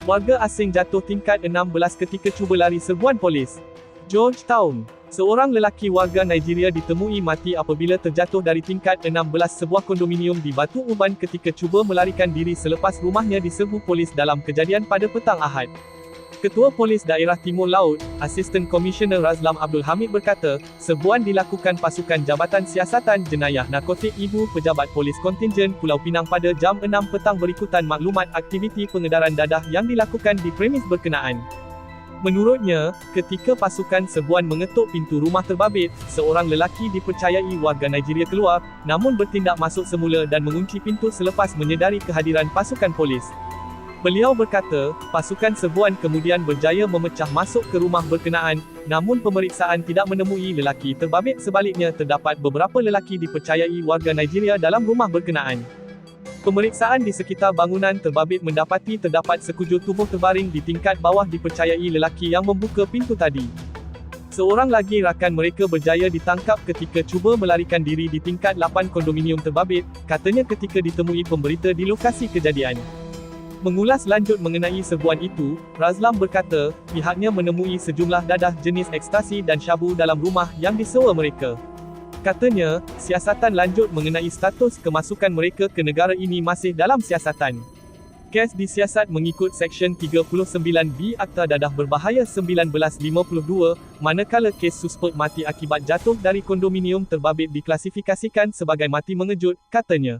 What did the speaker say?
Warga asing jatuh tingkat 16 ketika cuba lari serbuan polis. Georgetown. Seorang lelaki warga Nigeria ditemui mati apabila terjatuh dari tingkat 16 sebuah kondominium di Batu Uban ketika cuba melarikan diri selepas rumahnya diserbu polis dalam kejadian pada petang Ahad. Ketua Polis Daerah Timur Laut, Asisten Komisioner Razlam Abdul Hamid berkata, serbuan dilakukan pasukan Jabatan Siasatan Jenayah Narkotik Ibu Pejabat Polis Kontingen Pulau Pinang pada jam 6 petang berikutan maklumat aktiviti pengedaran dadah yang dilakukan di premis berkenaan. Menurutnya, ketika pasukan serbuan mengetuk pintu rumah terbabit, seorang lelaki dipercayai warga Nigeria keluar, namun bertindak masuk semula dan mengunci pintu selepas menyedari kehadiran pasukan polis. Beliau berkata, pasukan serbuan kemudian berjaya memecah masuk ke rumah berkenaan, namun pemeriksaan tidak menemui lelaki terbabit. Sebaliknya terdapat beberapa lelaki dipercayai warga Nigeria dalam rumah berkenaan. Pemeriksaan di sekitar bangunan terbabit mendapati terdapat sekujur tubuh terbaring di tingkat bawah dipercayai lelaki yang membuka pintu tadi. Seorang lagi rakan mereka berjaya ditangkap ketika cuba melarikan diri di tingkat 8 kondominium terbabit, katanya ketika ditemui pemberita di lokasi kejadian. Mengulas lanjut mengenai serbuan itu, Razlam berkata, pihaknya menemui sejumlah dadah jenis ekstasi dan syabu dalam rumah yang disewa mereka. Katanya, siasatan lanjut mengenai status kemasukan mereka ke negara ini masih dalam siasatan. Kes disiasat mengikut Seksyen 39B Akta Dadah Berbahaya 1952, manakala kes suspek mati akibat jatuh dari kondominium terbabit diklasifikasikan sebagai mati mengejut, katanya.